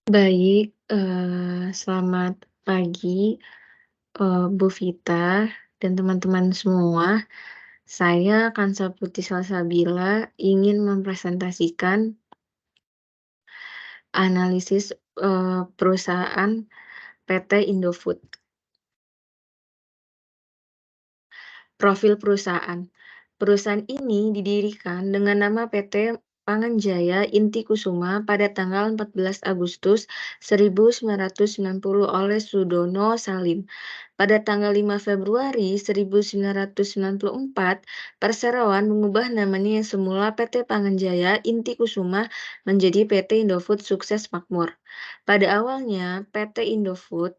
Baik, selamat pagi, Bu Vita dan teman-teman semua. Saya Kansa Putri Salsabila ingin mempresentasikan analisis, perusahaan PT Indofood. Profil perusahaan. Perusahaan ini didirikan dengan nama PT Panganjaya Inti Kusuma pada tanggal 14 Agustus 1990 oleh Sudono Salim. Pada tanggal 5 Februari 1994, perseroan mengubah namanya yang semula PT Panganjaya Inti Kusuma menjadi PT Indofood Sukses Makmur. Pada awalnya, PT Indofood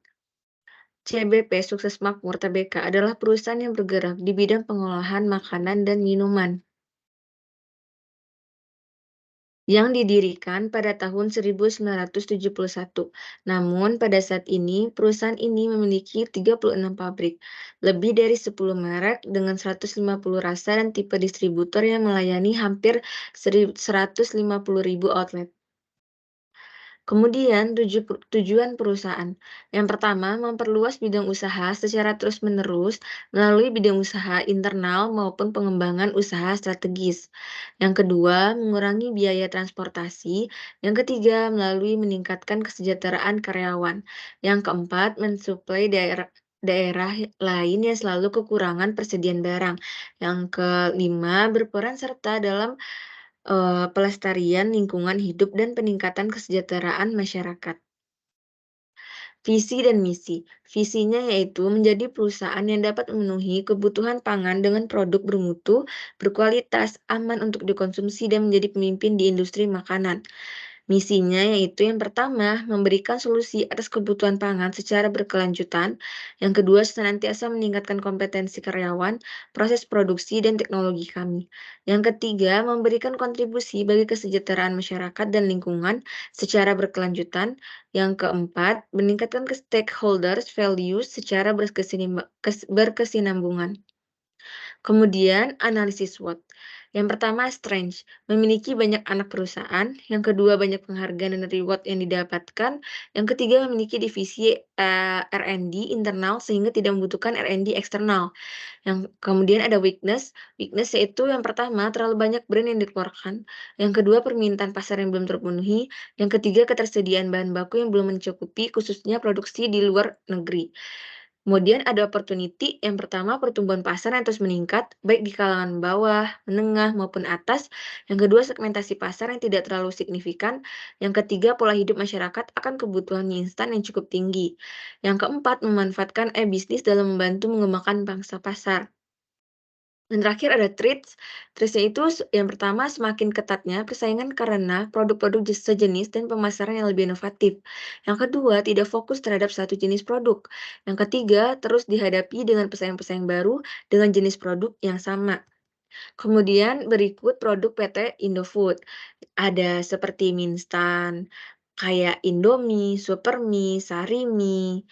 CBP Sukses Makmur Tbk adalah perusahaan yang bergerak di bidang pengolahan makanan dan minuman yang didirikan pada tahun 1971. Namun, pada saat ini, perusahaan ini memiliki 36 pabrik, lebih dari 10 merek dengan 150 rasa dan tipe distributor yang melayani hampir 150.000 outlet. Kemudian tujuan perusahaan. Yang pertama, memperluas bidang usaha secara terus-menerus melalui bidang usaha internal maupun pengembangan usaha strategis. Yang kedua, mengurangi biaya transportasi. Yang ketiga, melalui meningkatkan kesejahteraan karyawan. Yang keempat, mensuplai daerah lain yang selalu kekurangan persediaan barang. Yang kelima, berperan serta dalam pelestarian lingkungan hidup dan peningkatan kesejahteraan masyarakat. Visi dan misi. Visinya yaitu menjadi perusahaan yang dapat memenuhi kebutuhan pangan dengan produk bermutu, berkualitas, aman untuk dikonsumsi, dan menjadi pemimpin di industri makanan. Misinya yaitu yang pertama, memberikan solusi atas kebutuhan pangan secara berkelanjutan. Yang kedua, senantiasa meningkatkan kompetensi karyawan, proses produksi, dan teknologi kami. Yang ketiga, memberikan kontribusi bagi kesejahteraan masyarakat dan lingkungan secara berkelanjutan. Yang keempat, meningkatkan ke stakeholders values secara berkesinambungan. Kemudian analisis SWOT. Yang pertama strength, memiliki banyak anak perusahaan. Yang kedua banyak penghargaan dan reward yang didapatkan. Yang ketiga memiliki divisi R&D internal sehingga tidak membutuhkan R&D eksternal. Yang kemudian ada weakness. Weakness yaitu yang pertama terlalu banyak brand yang dikeluarkan. Yang kedua permintaan pasar yang belum terpenuhi. Yang ketiga ketersediaan bahan baku yang belum mencukupi khususnya produksi di luar negeri. Kemudian ada opportunity, yang pertama pertumbuhan pasar yang terus meningkat, baik di kalangan bawah, menengah, maupun atas. Yang kedua segmentasi pasar yang tidak terlalu signifikan. Yang ketiga pola hidup masyarakat akan kebutuhan mie instan yang cukup tinggi. Yang keempat memanfaatkan e-bisnis dalam membantu mengembangkan bangsa pasar. Dan terakhir ada treats. Treats-nya itu yang pertama semakin ketatnya persaingan karena produk-produk sejenis dan pemasaran yang lebih inovatif. Yang kedua, tidak fokus terhadap satu jenis produk. Yang ketiga, terus dihadapi dengan pesaing-pesaing baru dengan jenis produk yang sama. Kemudian berikut produk PT Indofood. Ada seperti mie instan, kayak Indomie, Supermie, Sarimi,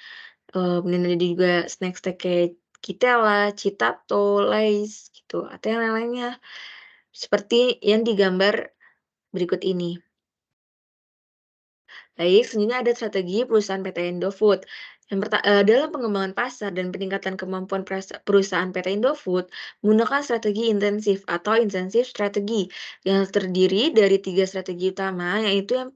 kemudian ada juga snack-snack kayak Kitela, Citato, Lay's gitu, atau yang lain-lainnya, seperti yang digambar berikut ini. Baik, selanjutnya ada strategi perusahaan PT Indofood. Dalam pengembangan pasar dan peningkatan kemampuan perusahaan PT Indofood, menggunakan strategi intensif atau intensif strategi yang terdiri dari 3 strategi utama, yaitu yang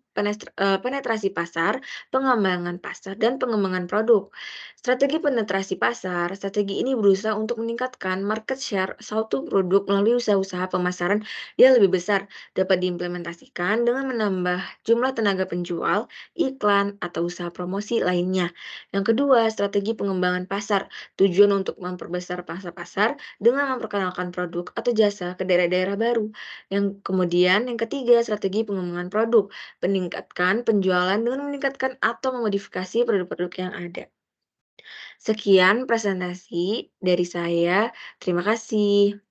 penetrasi pasar, pengembangan pasar, dan pengembangan produk. Strategi penetrasi pasar, strategi ini berusaha untuk meningkatkan market share suatu produk melalui usaha-usaha pemasaran yang lebih besar, dapat diimplementasikan dengan menambah jumlah tenaga penjual, iklan, atau usaha promosi lainnya. Yang kedua, strategi pengembangan pasar. Tujuan untuk memperbesar pangsa pasar dengan memperkenalkan produk atau jasa ke daerah-daerah baru. Yang ketiga, strategi pengembangan produk. Meningkatkan penjualan dengan meningkatkan atau memodifikasi produk-produk yang ada. Sekian presentasi dari saya. Terima kasih.